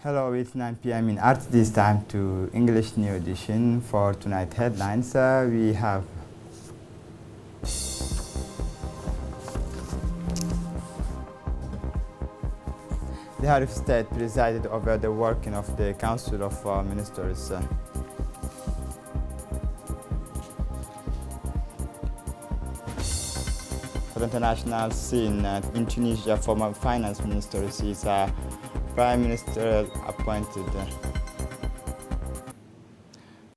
Hello, it's 9 p.m. in RTD. It's time to English New Edition. For tonight headlines, we have the head of state presided over the working of the Council of Ministers. For the international scene, in Tunisia, former finance minister is prime minister appointed.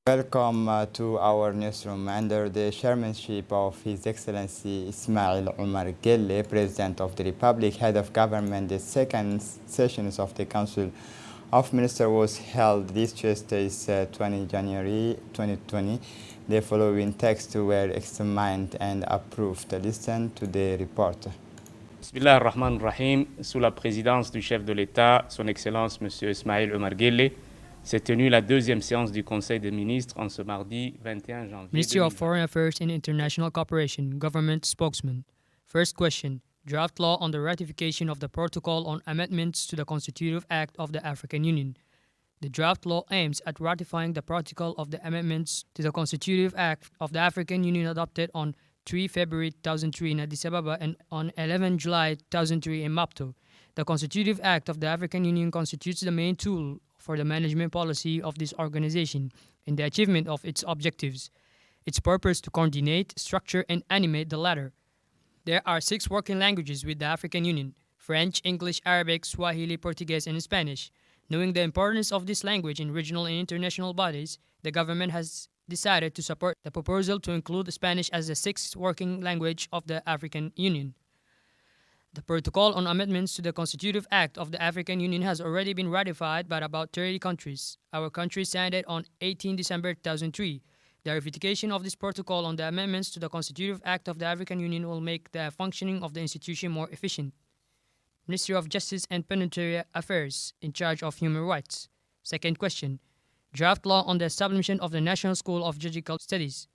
Welcome to our newsroom. Under the chairmanship of His Excellency Ismail Omar Guelleh, President of the Republic, head of government, the second sessions of the Council of Ministers was held this Tuesday, 20 January 2020. The following texts were examined and approved. Listen to the report. Bismillah ar-Rahman ar-Rahim. Sous la présidence du chef de l'État, son Excellence M. Ismail Omar Guelleh, s'est tenue la deuxième séance du Conseil des ministres en ce mardi 21 janvier. Ministry of Foreign Affairs and International Cooperation, Government Spokesman. First question. Draft law on the ratification of the Protocol on Amendments to the Constitutive Act of the African Union. The draft law aims at ratifying the Protocol of the Amendments to the Constitutive Act of the African Union adopted on 3 February 2003 in Addis Ababa and on 11 July 2003 in Maputo. The Constitutive Act of the African Union constitutes the main tool for the management policy of this organization in the achievement of its objectives. Its purpose to coordinate, structure, and animate the latter. There are 6 working languages with the African Union: French, English, Arabic, Swahili, Portuguese, and Spanish. Knowing the importance of this language in regional and international bodies, the government has decided to support the proposal to include Spanish as the 6th working language of the African Union. The Protocol on Amendments to the Constitutive Act of the African Union has already been ratified by about 30 countries. Our country signed it on 18 December 2003. The ratification of this protocol on the amendments to the Constitutive Act of the African Union will make the functioning of the institution more efficient. Ministry of Justice and Penitentiary Affairs, in charge of human rights. Second question. Draft law on the establishment of the National School of Judicial Studies.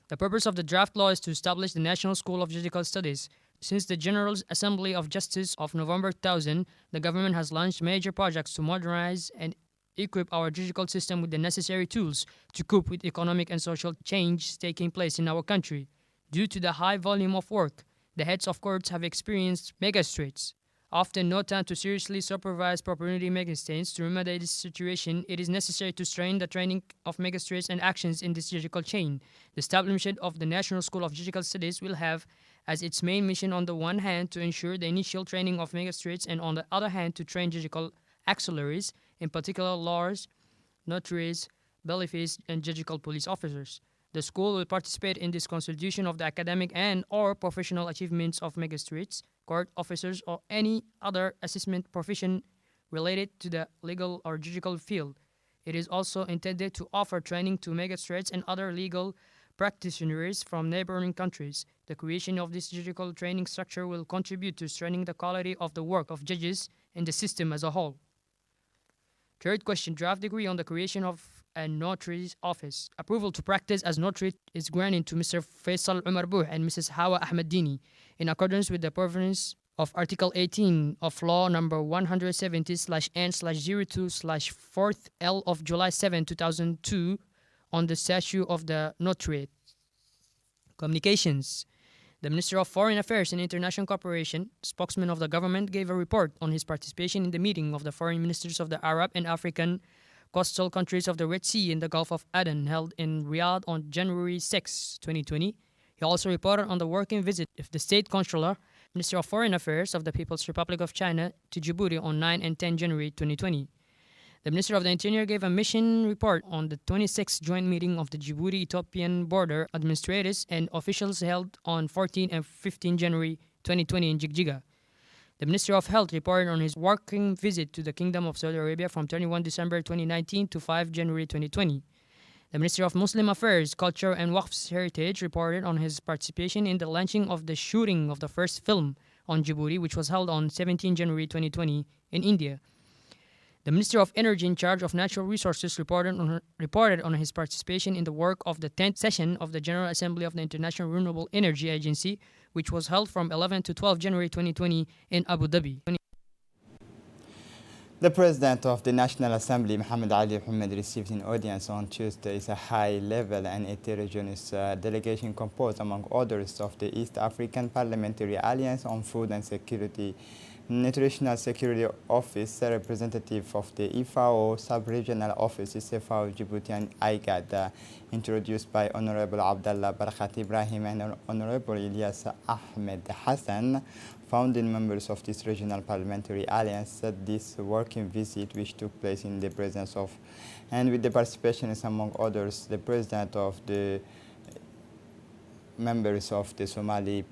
The purpose of the draft law is to establish the National School of Judicial Studies. Since the General Assembly of Justice of November 2000, the government has launched major projects to modernize and equip our judicial system with the necessary tools to cope with economic and social change taking place in our country. Due to the high volume of work, the heads of courts have experienced magistrates. Often no time to seriously supervise property magistrates. To remedy this situation, it is necessary to strengthen the training of magistrates and actions in this judicial chain. The establishment of the National School of Judicial Studies will have as its main mission on the one hand to ensure the initial training of magistrates and on the other hand to train judicial auxiliaries, in particular lawyers, notaries, bailiffs, and judicial police officers. The school will participate in this constitution of the academic and or professional achievements of magistrates, court officers, or any other assessment profession related to the legal or judicial field. It is also intended to offer training to magistrates and other legal practitioners from neighboring countries. The creation of this judicial training structure will contribute to strengthening the quality of the work of judges in the system as a whole. Third question, draft decree on the creation of a notary's office. Approval to practice as notary is granted to Mr. Faisal Umar Bouh and Mrs. Hawa Ahmadini in accordance with the provisions of Article 18 of Law Number 170/N/02/4th L of July 7, 2002 on the statute of the notariate. Communications. The Minister of Foreign Affairs and International Cooperation, spokesman of the government, gave a report on his participation in the meeting of the foreign ministers of the Arab and African coastal countries of the Red Sea and the Gulf of Aden held in Riyadh on January 6, 2020. He also reported on the working visit of the State Controller, Minister of Foreign Affairs of the People's Republic of China to Djibouti on 9 and 10 January 2020. The Minister of the Interior gave a mission report on the 26th joint meeting of the Djibouti-Ethiopian border administrators and officials held on 14 and 15 January 2020 in Jigjiga. The Minister of Health reported on his working visit to the Kingdom of Saudi Arabia from 31 December 2019 to 5 January 2020. The Minister of Muslim Affairs, Culture and Waqf's Heritage reported on his participation in the launching of the shooting of the first film on Djibouti, which was held on 17 January 2020 in India. The Minister of Energy in charge of Natural Resources reported on his participation in the work of the 10th session of the General Assembly of the International Renewable Energy Agency, which was held from 11 to 12 January 2020 in Abu Dhabi. The President of the National Assembly, Mohamed Ali Mohammed, received an audience on Tuesday. A high-level and heterogeneous delegation composed, among others, of the East African Parliamentary Alliance on Food and Security, Nutritional Security Office, a representative of the IFAO sub-regional offices, IFAO Djibouti and IGAD, introduced by Honorable Abdallah Barakat Ibrahim and Honorable Ilyas Ahmed Hassan, founding members of this regional parliamentary alliance, said this working visit, which took place in the presence of and with the participation, among others, the president of the members of the Somali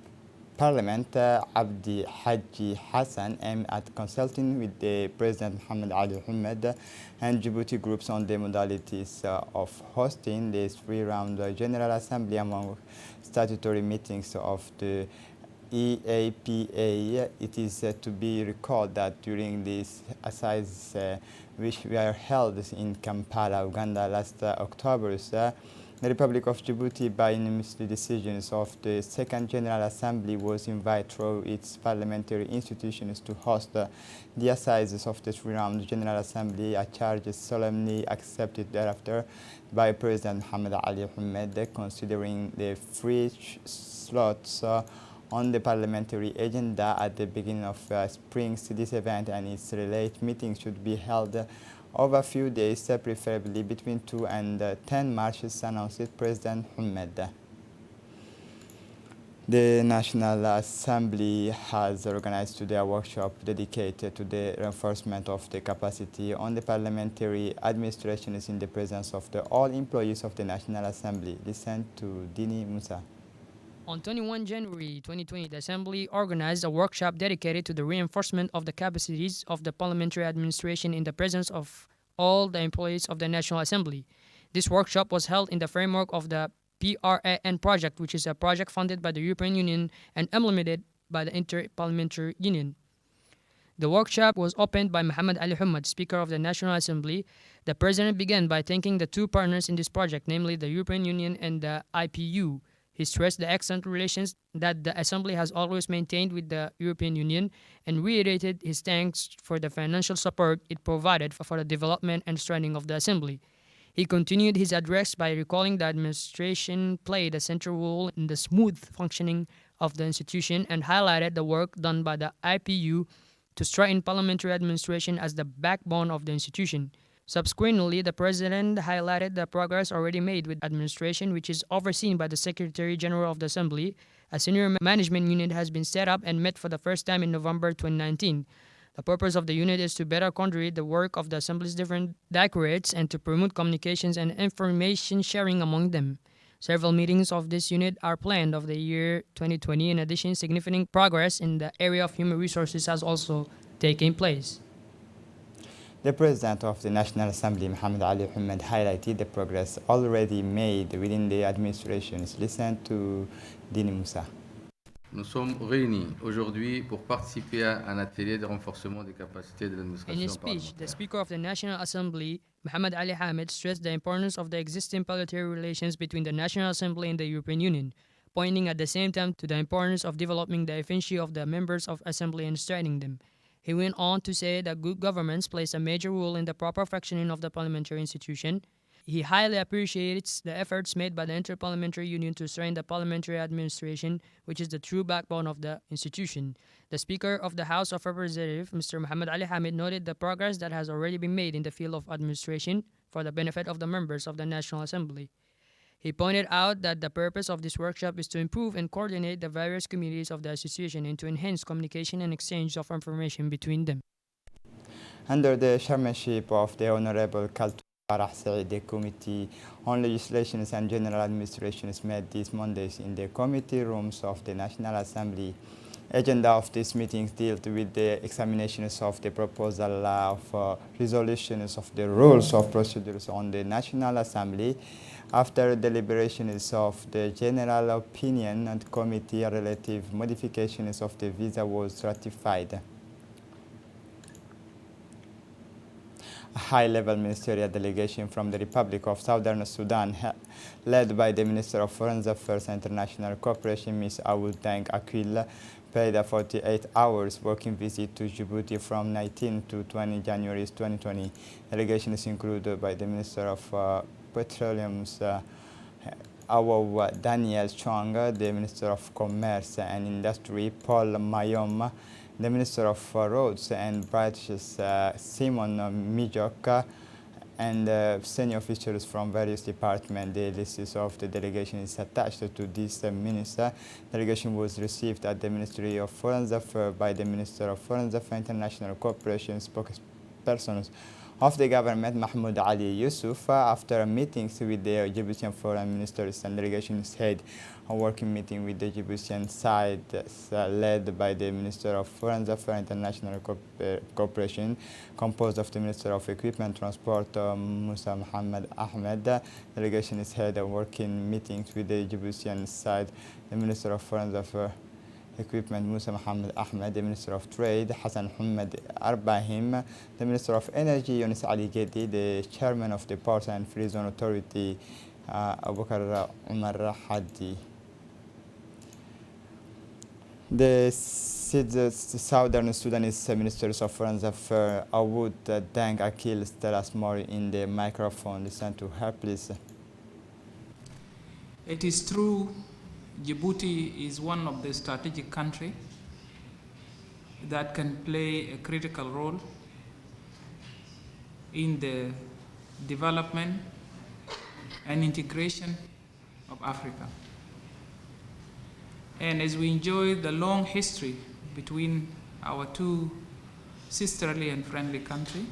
Parliament, Abdi Haji Hassan, aimed at consulting with the President Mohamed Ali Mohammed and Djibouti groups on the modalities of hosting this three-round General Assembly among statutory meetings of the EAPA. It is to be recalled that during these assises, which were held in Kampala, Uganda last October, the Republic of Djibouti, by unanimous decisions of the Second General Assembly, was invited through its parliamentary institutions to host the assises of the three-round General Assembly, a charge solemnly accepted thereafter by President Mohamed Ali Mohammed, considering the three slots on the parliamentary agenda at the beginning of spring. This event and its related meetings should be held over a few days, preferably between 2 and 10 March, announced President Mohammed. The National Assembly has organized today a workshop dedicated to the reinforcement of the capacity on the parliamentary administrations in the presence of all employees of the National Assembly. Listen to Dini Musa. On 21 January 2020, the Assembly organized a workshop dedicated to the reinforcement of the capacities of the parliamentary administration in the presence of all the employees of the National Assembly. This workshop was held in the framework of the PRAN project, which is a project funded by the European Union and implemented by the Inter-Parliamentary Union. The workshop was opened by Mohamed Ali Mohammed, Speaker of the National Assembly. The President began by thanking the two partners in this project, namely the European Union and the IPU. He stressed the excellent relations that the Assembly has always maintained with the European Union and reiterated his thanks for the financial support it provided for the development and strengthening of the Assembly. He continued his address by recalling that administration played a central role in the smooth functioning of the institution and highlighted the work done by the IPU to strengthen parliamentary administration as the backbone of the institution. Subsequently, the President highlighted the progress already made with administration, which is overseen by the Secretary General of the Assembly. A senior management unit has been set up and met for the first time in November 2019. The purpose of the unit is to better coordinate the work of the Assembly's different directorates and to promote communications and information sharing among them. Several meetings of this unit are planned of the year 2020. In addition, significant progress in the area of human resources has also taken place. The President of the National Assembly, Mohamed Ali Mohammed, highlighted the progress already made within the administrations. Listen to Dini Moussa. Nous sommes réunis aujourd'hui pour participer à un atelier de renforcement des capacités de l'administration In his speech, parlementaire. the Speaker of the National Assembly, Mohamed Ali Mohammed, stressed the importance of the existing bilateral relations between the National Assembly and the European Union, pointing at the same time to the importance of developing the efficiency of the members of Assembly and strengthening them. He went on to say that good governance plays a major role in the proper functioning of the parliamentary institution. He highly appreciates the efforts made by the Inter-Parliamentary Union to strengthen the parliamentary administration, which is the true backbone of the institution. The Speaker of the House of Representatives, Mr. Mohamed Ali Hamid, noted the progress that has already been made in the field of administration for the benefit of the members of the National Assembly. He pointed out that the purpose of this workshop is to improve and coordinate the various committees of the association and to enhance communication and exchange of information between them. Under the chairmanship of the Honorable Kaltu Farah Said, the Committee on Legislation and General Administrations met these Mondays in the committee rooms of the National Assembly. Agenda of these meetings dealt with the examinations of the proposal of resolutions of the rules of procedures on the National Assembly. After deliberations of the General Opinion and Committee, relative modifications of the visa was ratified. A high-level ministerial delegation from the Republic of Southern Sudan, led by the Minister of Foreign Affairs and International Cooperation, Ms. Awood Deng Akil, paid a 48 hours working visit to Djibouti from 19 to 20 January 2020. Delegation is included by the Minister of Petroleum, Awo Daniel Chong, the Minister of Commerce and Industry, Paul Mayom, the Minister of Roads and Bridges, Simon Mijok, and senior officials from various departments. The list of the delegation is attached to this minister. Delegation was received at the Ministry of Foreign Affairs by the Minister of Foreign Affairs International Cooperation spokespersons of the government, Mahmoud Ali Yusuf. After meetings with the Djiboutian foreign ministers and delegations had a working meeting with the Djiboutian side led by the Minister of Foreign Affairs International Cooperation, composed of the Minister of Equipment Transport, Musa Mohammed Ahmed. Delegation has had a working meetings with the Djiboutian side, the Minister of Foreign Affairs Equipment, Musa Mohammed Ahmed, the Minister of Trade, Hassan Hamad Arbahim, the Minister of Energy, Yunus Ali Gedi, the Chairman of the Port and Free Zone Authority, Abubakar Umar Hadi. The Southern Sudanese Ministers of Foreign Affairs, Awood Deng Akil, tell us more in the microphone. Listen to her, please. It is true, Djibouti is one of the strategic countries that can play a critical role in the development and integration of Africa. And as we enjoy the long history between our two sisterly and friendly countries,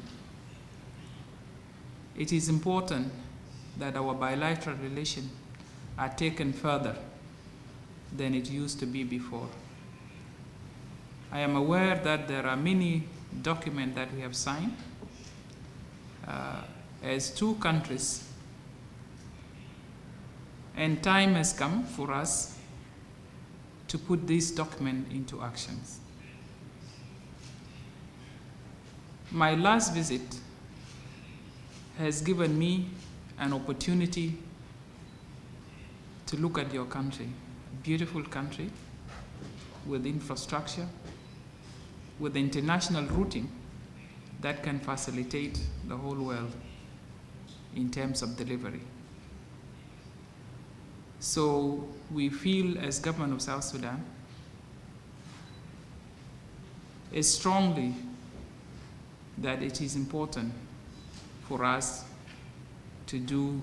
it is important that our bilateral relations are taken further than it used to be before. I am aware that there are many documents that we have signed as two countries, and time has come for us to put this document into actions. My last visit has given me an opportunity to look at your country. Beautiful country with infrastructure, with international routing that can facilitate the whole world in terms of delivery. So we feel as government of South Sudan is strongly that it is important for us to do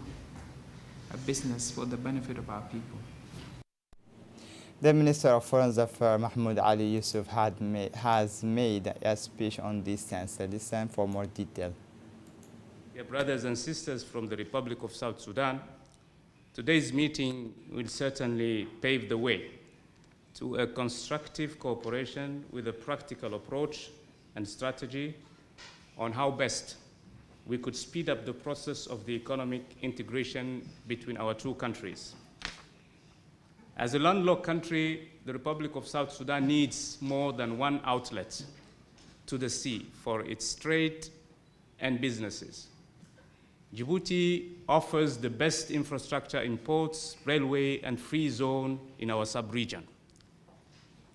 a business for the benefit of our people. The Minister of Foreign Affairs, Mahmoud Ali Yusuf, has made a speech on this sense. Listen for more detail. Dear brothers and sisters from the Republic of South Sudan, today's meeting will certainly pave the way to a constructive cooperation with a practical approach and strategy on how best we could speed up the process of the economic integration between our two countries. As a landlocked country, the Republic of South Sudan needs more than one outlet to the sea for its trade and businesses. Djibouti offers the best infrastructure in ports, railway, and free zone in our sub-region.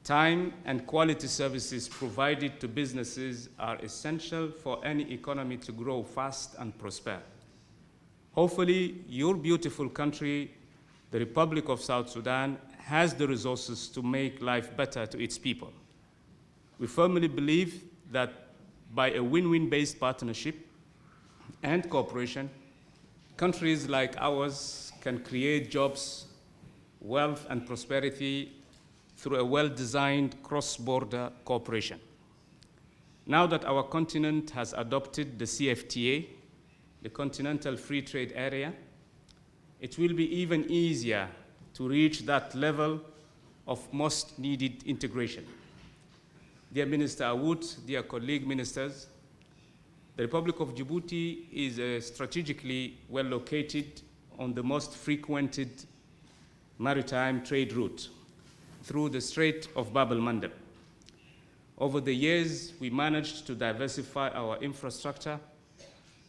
Time and quality services provided to businesses are essential for any economy to grow fast and prosper. Hopefully, your beautiful country, the Republic of South Sudan, has the resources to make life better to its people. We firmly believe that by a win-win based partnership and cooperation, countries like ours can create jobs, wealth, and prosperity through a well-designed cross-border cooperation. Now that our continent has adopted the CFTA, the Continental Free Trade Area, it will be even easier to reach that level of most needed integration. Dear Minister Awood, dear colleague ministers, the Republic of Djibouti is strategically well located on the most frequented maritime trade route through the Strait of Bab el-Mandeb. Over the years, we managed to diversify our infrastructure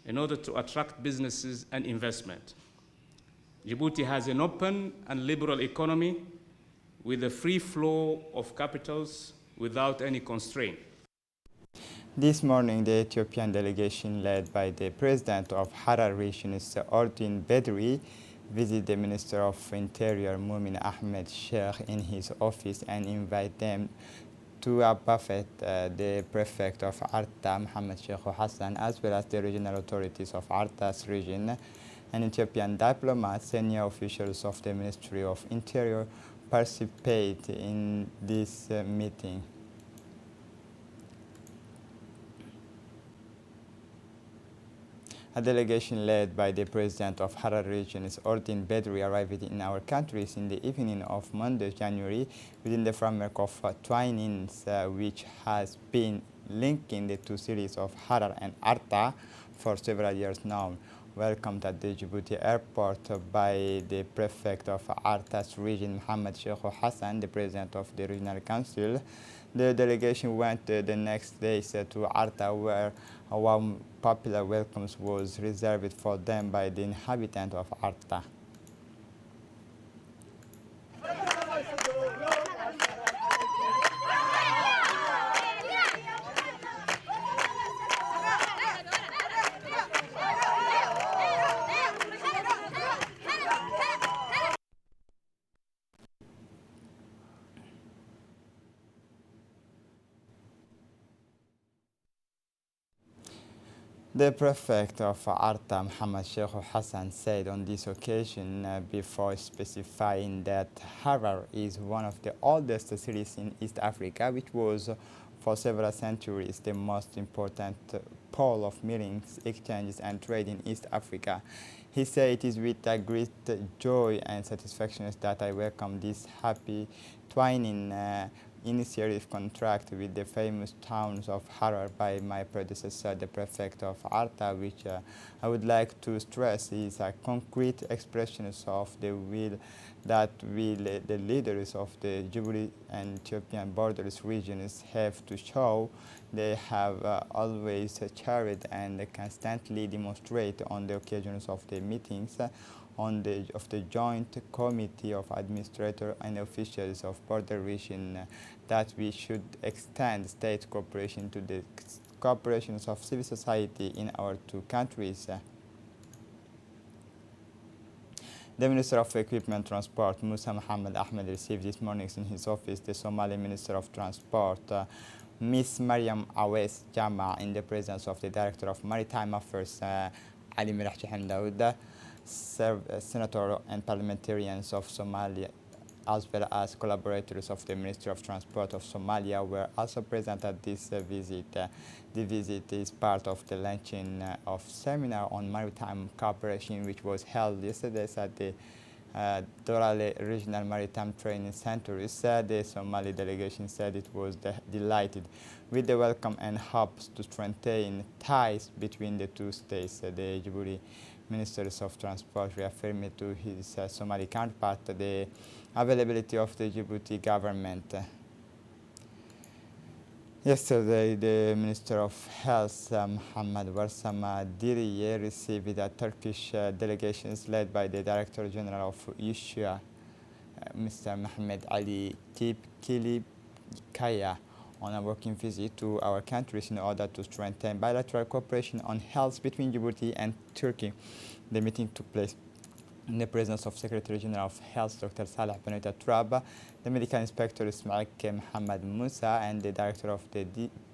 in order to attract businesses and investment. Djibouti has an open and liberal economy with a free flow of capitals without any constraint. This morning, the Ethiopian delegation led by the president of Harar region, Mr. Ordin Bedri, visited the Minister of Interior, Mumin Ahmed Sheikh, in his office and invite them to a buffet the prefect of Arta, Mohammed Sheikh Hassan, as well as the regional authorities of Arta's region, and Ethiopian diplomats, senior officials of the Ministry of Interior participate in this meeting. A delegation led by the president of Harar region, Ordin Bedri, arrived in our countries in the evening of Monday, January, within the framework of twinings, which has been linking the two cities of Harar and Arta for several years now. Welcomed at the Djibouti airport by the prefect of Arta's region, Mohammed Sheikh Hassan, the president of the regional council. The delegation went the next day to Arta, where a warm popular welcome was reserved for them by the inhabitants of Arta. The prefect of Arta, Mohammed Sheikh Hassan, said on this occasion, before specifying that Harar is one of the oldest cities in East Africa, which was for several centuries the most important pole of meetings, exchanges, and trade in East Africa. He said, "It is with a great joy and satisfaction that I welcome this happy twining initiative contract with the famous towns of Harar by my predecessor, the prefect of Arta, which I would like to stress is a concrete expression of the will that the leaders of the Djibouti and Ethiopian borders regions have to show. They have always cherished and constantly demonstrate on the occasions of the meetings of the Joint Committee of Administrators and Officials of Border Region that we should extend state cooperation to the cooperations of civil society in our two countries." The Minister of Equipment Transport, Musa Mohammed Ahmed, received this morning in his office the Somali Minister of Transport, Ms. Mariam Awes Jama, in the presence of the Director of Maritime Affairs, Ali Mirah Daoud, Senator and parliamentarians of Somalia, as well as collaborators of the Ministry of Transport of Somalia, were also present at this visit. The visit is part of the launching of seminar on maritime cooperation, which was held yesterday at the Dorale Regional Maritime Training Center. The Somali delegation said it was delighted with the welcome and hopes to strengthen ties between the two states. The Djibouti Ministers of Transport reaffirmed to his Somali counterpart the availability of the Djibouti government. Yesterday, the Minister of Health, Mohammed Warsama Diriye, received a Turkish delegation led by the Director General of USHIA, Mr. Mohammed Ali Kaya, on a working visit to our countries in order to strengthen bilateral cooperation on health between Djibouti and Turkey. The meeting took place in the presence of Secretary General of Health, Dr. Saleh Benouta Traba, the Medical Inspector Ismail Mohammed Musa, and the Director of the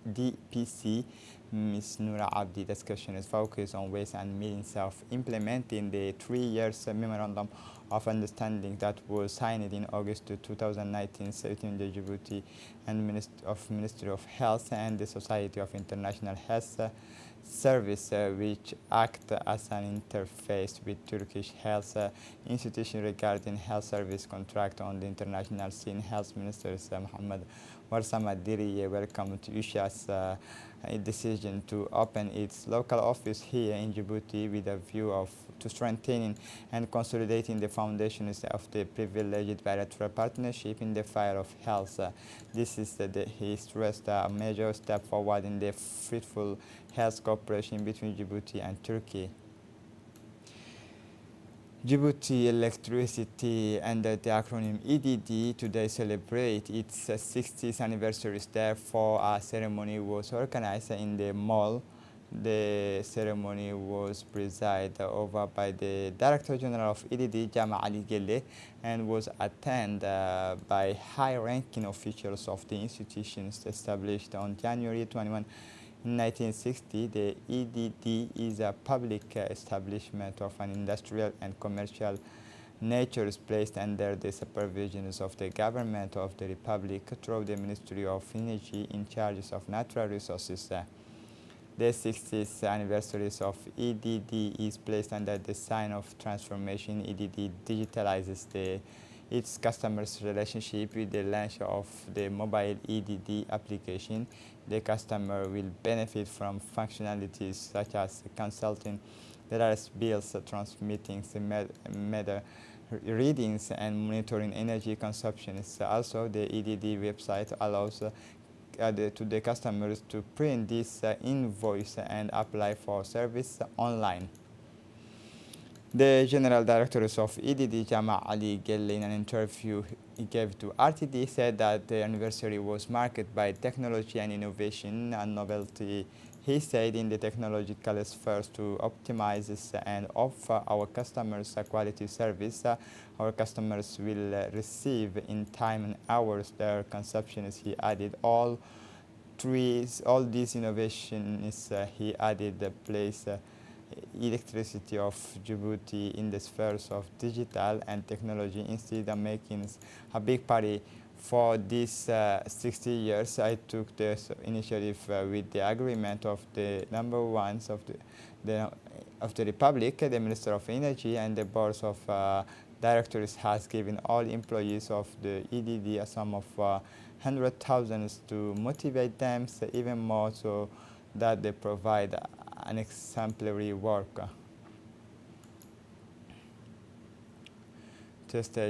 DPC, Ms. Noura Abdi. Discussion is focused on ways and means of implementing the 3 years Memorandum of Understanding that was signed in August 2019 between the Djibouti and Ministry of Health and the Society of International Health Service, which act as an interface with Turkish health institution regarding health service contract on the international scene. Health Minister Mohammed Warsama Diriye welcomed USHA's decision to open its local office here in Djibouti with a view to strengthening and consolidating the foundations of the privileged bilateral partnership in the field of health. This is, he stressed, a major step forward in the fruitful health cooperation between Djibouti and Turkey. Djibouti Electricity, under the acronym EDD, today celebrate its 60th anniversary. Therefore, a ceremony was organized in the mall. The ceremony was presided over by the Director General of EDD, Jama Ali Gelle, and was attended by high-ranking officials of the institutions established on January 21. In 1960, the EDD is a public establishment of an industrial and commercial nature placed under the supervision of the government of the Republic through the Ministry of Energy in charge of natural resources. The 60th anniversary of EDD is placed under the sign of transformation. EDD digitalizes its customers' relationship with the launch of the mobile EDD application. The customer will benefit from functionalities such as consulting various bills, transmitting meter readings, and monitoring energy consumption. Also, the EDD website allows to the customers to print this invoice and apply for service online. The General Director of EDD, Jama Ali Gelle, in an interview he gave to RTD, said that the anniversary was marked by technology and innovation and novelty. He said in the technological sphere to optimize and offer our customers a quality service. Our customers will receive in time and hours their consumptions. He added all these innovations. He added the place electricity of Djibouti in the spheres of digital and technology instead of making a big party. For these 60 years, I took this initiative with the agreement of the number ones of the Republic, the Minister of Energy, and the boards of directors has given all employees of the EDD a sum of 100,000 to motivate them even more so that they provide an exemplary work.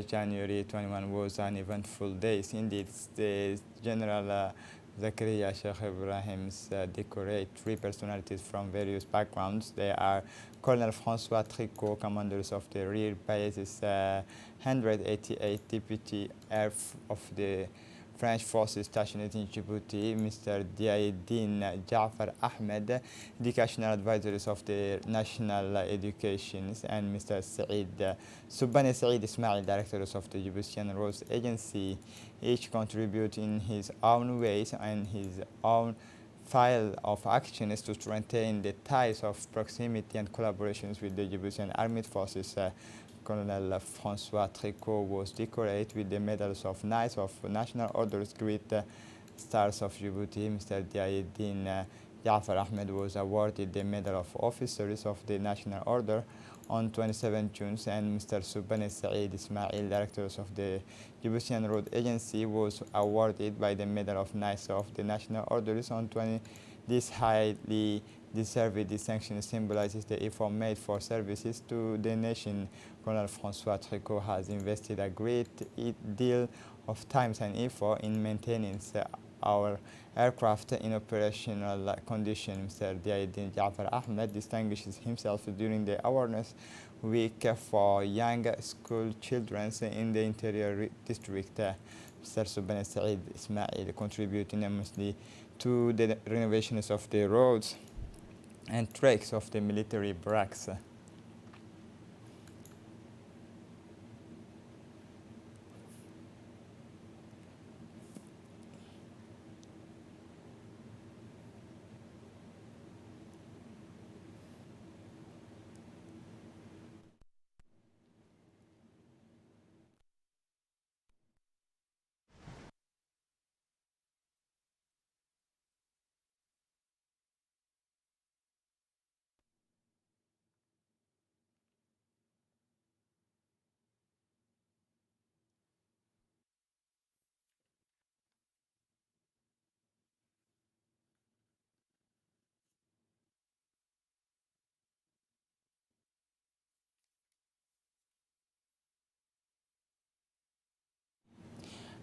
January 21 was an eventful day. Indeed, the General Zakaria Sheikh Ibrahim's decorate three personalities from various backgrounds. They are Colonel François Tricot, commanders of the rear bases 188 Deputy Air of the French forces stationed in Djibouti, Mr. Diayeddin Jafar Ahmed, educational advisors of the National Education, and Mr. Subhani Saeed Ismail, directors of the Djiboutian Roads Agency. Each contribute in his own ways and his own file of actions to strengthen the ties of proximity and collaborations with the Djiboutian Armed Forces. Colonel François Tricot was decorated with the medals of Knights of National Orders, Great Stars of Djibouti. Mr. Diayeddin Jafar Ahmed was awarded the Medal of Officers of the National Order on 27 June, and Mr. Subhani Saeed Ismail, director of the Djiboutian Road Agency, was awarded by the Medal of Knights of the National Orders on 20. This highly deserved distinction symbolizes the effort made for services to the nation. Colonel François Tricot has invested a great deal of time and effort in maintaining our aircraft in operational condition. Mr. Diayeddin Jafar Ahmed distinguishes himself during the awareness week for young school children in the interior district. Mr. Subhani Saeed Ismail contributed enormously to the renovations of the roads and tracks of the military barracks.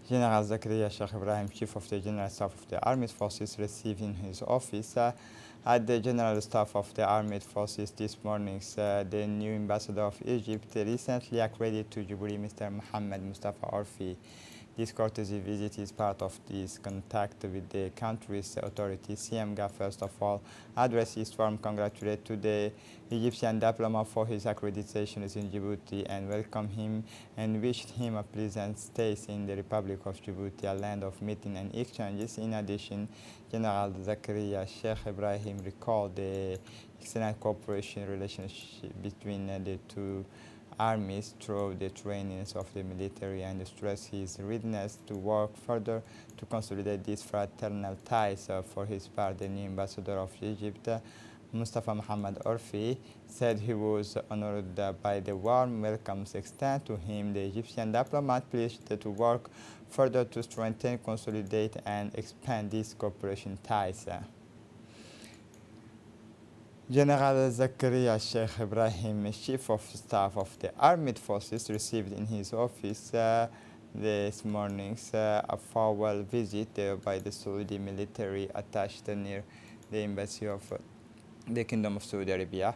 General Zakaria Sheikh Ibrahim, Chief of the General Staff of the Armed Forces, received in his office At the General Staff of the Armed Forces this morning, the new ambassador of Egypt recently accredited to Djibouti, Mr. Mohammed Mustafa Orfi. This courtesy visit is part of this contact with the country's authorities. CMGA, first of all, addressed his warm congratulations to the Egyptian diplomat for his accreditation in Djibouti and welcomed him and wished him a pleasant stay in the Republic of Djibouti, a land of meeting and exchanges. In addition, General Zakaria Sheikh Ibrahim recalled the excellent cooperation relationship between the two armies through the trainings of the military and stressed his readiness to work further to consolidate these fraternal ties. For his part, the new ambassador of Egypt, Mustafa Muhammad Orfi, said he was honored by the warm welcomes extended to him. The Egyptian diplomat pledged to work further to strengthen, consolidate, and expand these cooperation ties. General Zakaria Sheikh Ibrahim, Chief of Staff of the Armed Forces, received in his office this morning a farewell visit by the Saudi military attached near the embassy of the Kingdom of Saudi Arabia.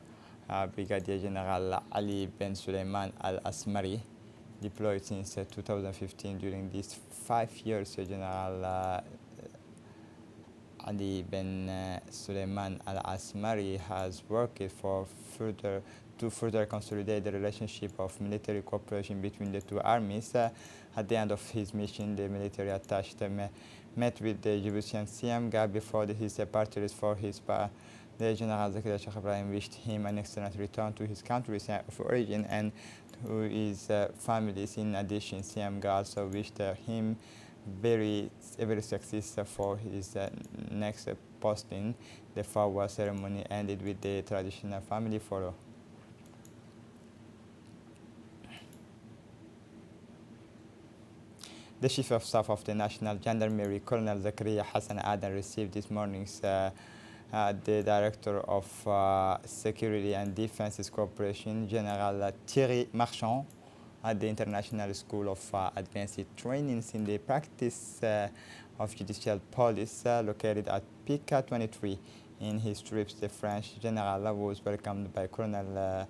Brigadier General Ali Ben Suleiman Al-Asmari, deployed since 2015. During these 5 years, General Ali Ben Suleiman Al-Asmari has worked to further consolidate the relationship of military cooperation between the two armies. At the end of his mission, the military attaché met with the Djiboutian CMGA before his departure for his the General Zakaria Sheikh Ibrahim wished him an excellent return to his country of origin and to his families. In addition, CMGA also wished him every success for his next posting. The farewell ceremony ended with the traditional family photo. The Chief of Staff of the National Gendarmerie, Colonel Zakaria Hassan Adan, received this morning's the Director of Security and Defense Cooperation, General Thierry Marchand, at the International School of Advanced Trainings in the Practice of Judicial Police, located at PICA 23. In his trips, the French General was welcomed by Colonel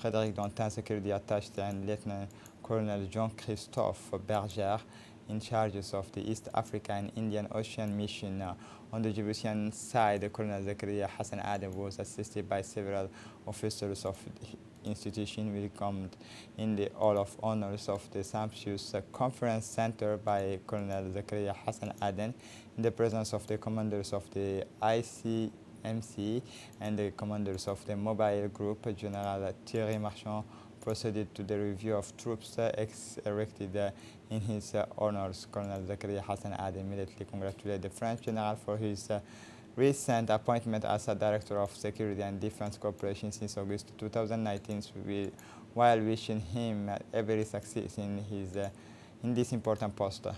Frédéric Dantin, Security Attaché, and Lieutenant Colonel Jean-Christophe Berger, in charges of the East Africa and Indian Ocean mission. On the Djiboutian side, Colonel Zakaria Hassan Adam was assisted by several officers of the institution, welcomed in the Hall of Honors of the sumptuous Conference Center by Colonel Zakaria Hassan Aden, in the presence of the commanders of the ICMC and the commanders of the mobile group. General Thierry Marchand proceeded to the review of troops erected in his honors. Colonel Zakaria Hassan Aden immediately congratulated the French general for his recent appointment as a Director of Security and Defense Cooperation since August 2019, while wishing him every success in this important post.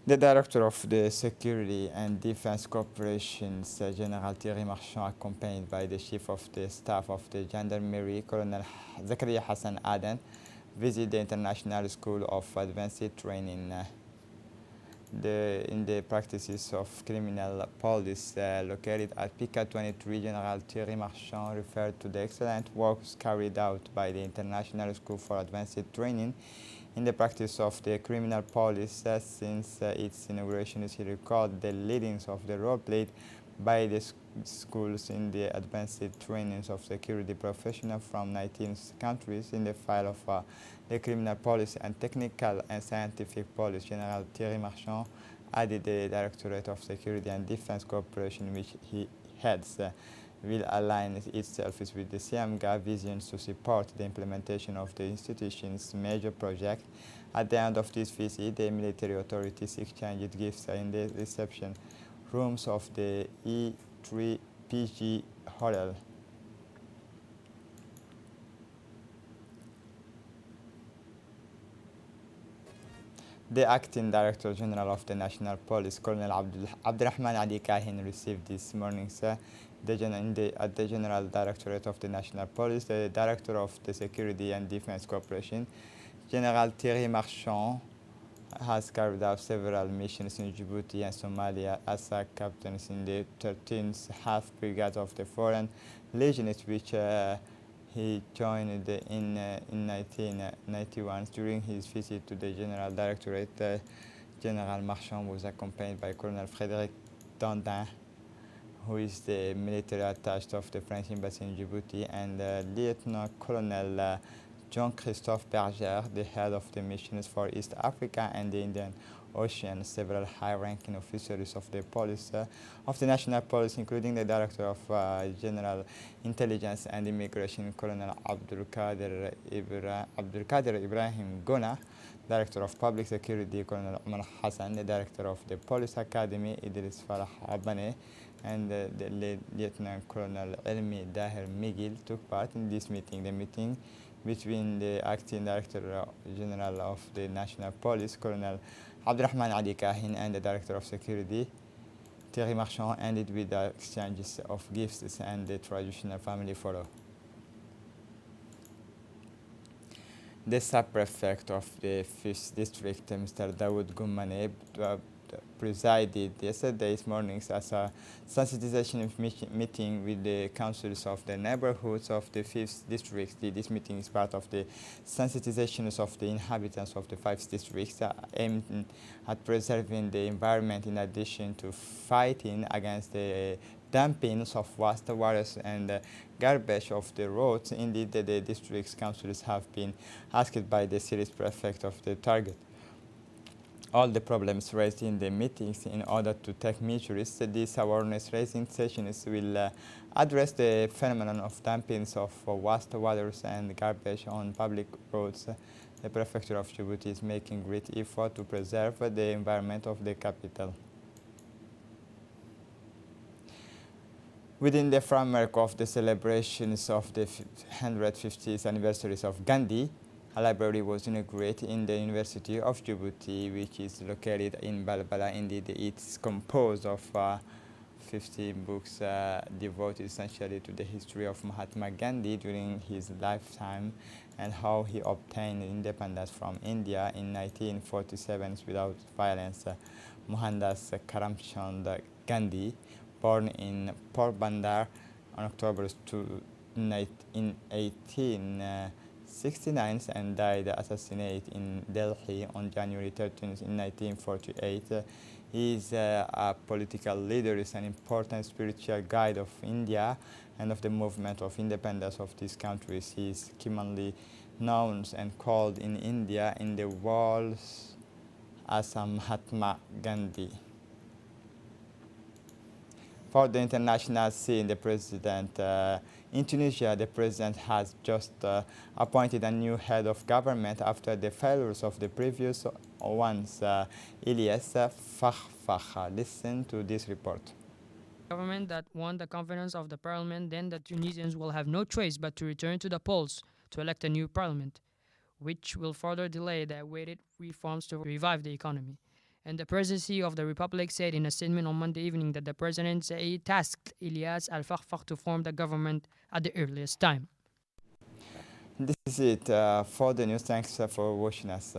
The Director of the Security and Defense Cooperation, General Thierry Marchand, accompanied by the Chief of the Staff of the Gendarmerie, Colonel Zakaria Hassan Aden, visited the International School of Advanced Training in the practices of criminal police located at PICA 23. General Thierry Marchand referred to the excellent works carried out by the International School for Advanced Training in the practice of the criminal police since its inauguration. He recalled the leadings of the role played by the schools in the advanced trainings of security professionals from 19 countries in the field of the criminal police and technical and scientific police. General Thierry Marchand added the Directorate of Security and Defense Cooperation, which he heads, will align itself with the CMGA visions to support the implementation of the institution's major project. At the end of this visit, the military authorities exchanged gifts in the reception rooms of the E3PG Hotel. The Acting Director General of the National Police, Colonel Abdurrahman Ali Kahin, received this morning at the General Directorate of the National Police the Director of the Security and Defense Cooperation, General Thierry Marchand, has carried out several missions in Djibouti and Somalia as a captain in the 13th Half Brigade of the Foreign Legions, which he joined in 1991. During his visit to the General Directorate, General Marchand was accompanied by Colonel Frédéric Dandin, who is the military attaché of the French Embassy in Djibouti, and Lieutenant Colonel Jean-Christophe Berger, the head of the missions for East Africa and the Indian Ocean. Several high-ranking officers of the police, of the National Police, including the Director of General Intelligence and Immigration, Colonel Abdul Qadir Ibrahim Gona, Director of Public Security, Colonel Omar Hassan, the Director of the Police Academy, Idris Farah Abane, and the Lieutenant Colonel Elmi Daher Miguel took part in this meeting. The meeting between the Acting Director General of the National Police, Colonel Abdurrahman Ali Kahin, and the Director of Security, Thierry Marchand, ended with the exchanges of gifts and the traditional family photo. The sub-prefect of the 5th District, Mr. Dawood Gummane, presided yesterday morning as a sensitization meeting with the councils of the neighborhoods of the 5th District. This meeting is part of the sensitizations of the inhabitants of the 5 districts aimed at preserving the environment in addition to fighting against the dumpings of waste waters and garbage of the roads. Indeed, the district's councils have been asked by the city prefect of the target all the problems raised in the meetings in order to take measures. These awareness-raising sessions will address the phenomenon of dumpings of waste waters and garbage on public roads. The Prefecture of Djibouti is making great effort to preserve the environment of the capital. Within the framework of the celebrations of the 150th anniversaries of Gandhi, a library was inaugurated in the University of Djibouti, which is located in Balbala. Indeed, it's composed of 50 books devoted essentially to the history of Mahatma Gandhi during his lifetime and how he obtained independence from India in 1947 without violence. Mohandas Karamchand Gandhi, born in Porbandar on October 2, in 1869 and died assassinated in Delhi on January 13 in 1948. He is a political leader, is an important spiritual guide of India and of the movement of independence of these countries. He is commonly known and called in India in the world as Mahatma Gandhi. For the international scene, the president in Tunisia, the president has just appointed a new head of government after the failures of the previous ones. Ilyas Fakhfakh. Listen to this report. Government that won the confidence of the parliament, then the Tunisians will have no choice but to return to the polls to elect a new parliament, which will further delay the awaited reforms to revive the economy. And the presidency of the republic said in a statement on Monday evening that the president tasked Ilyas Al-Fakhfakh to form the government at the earliest time. This is it for the news. Thanks for watching us.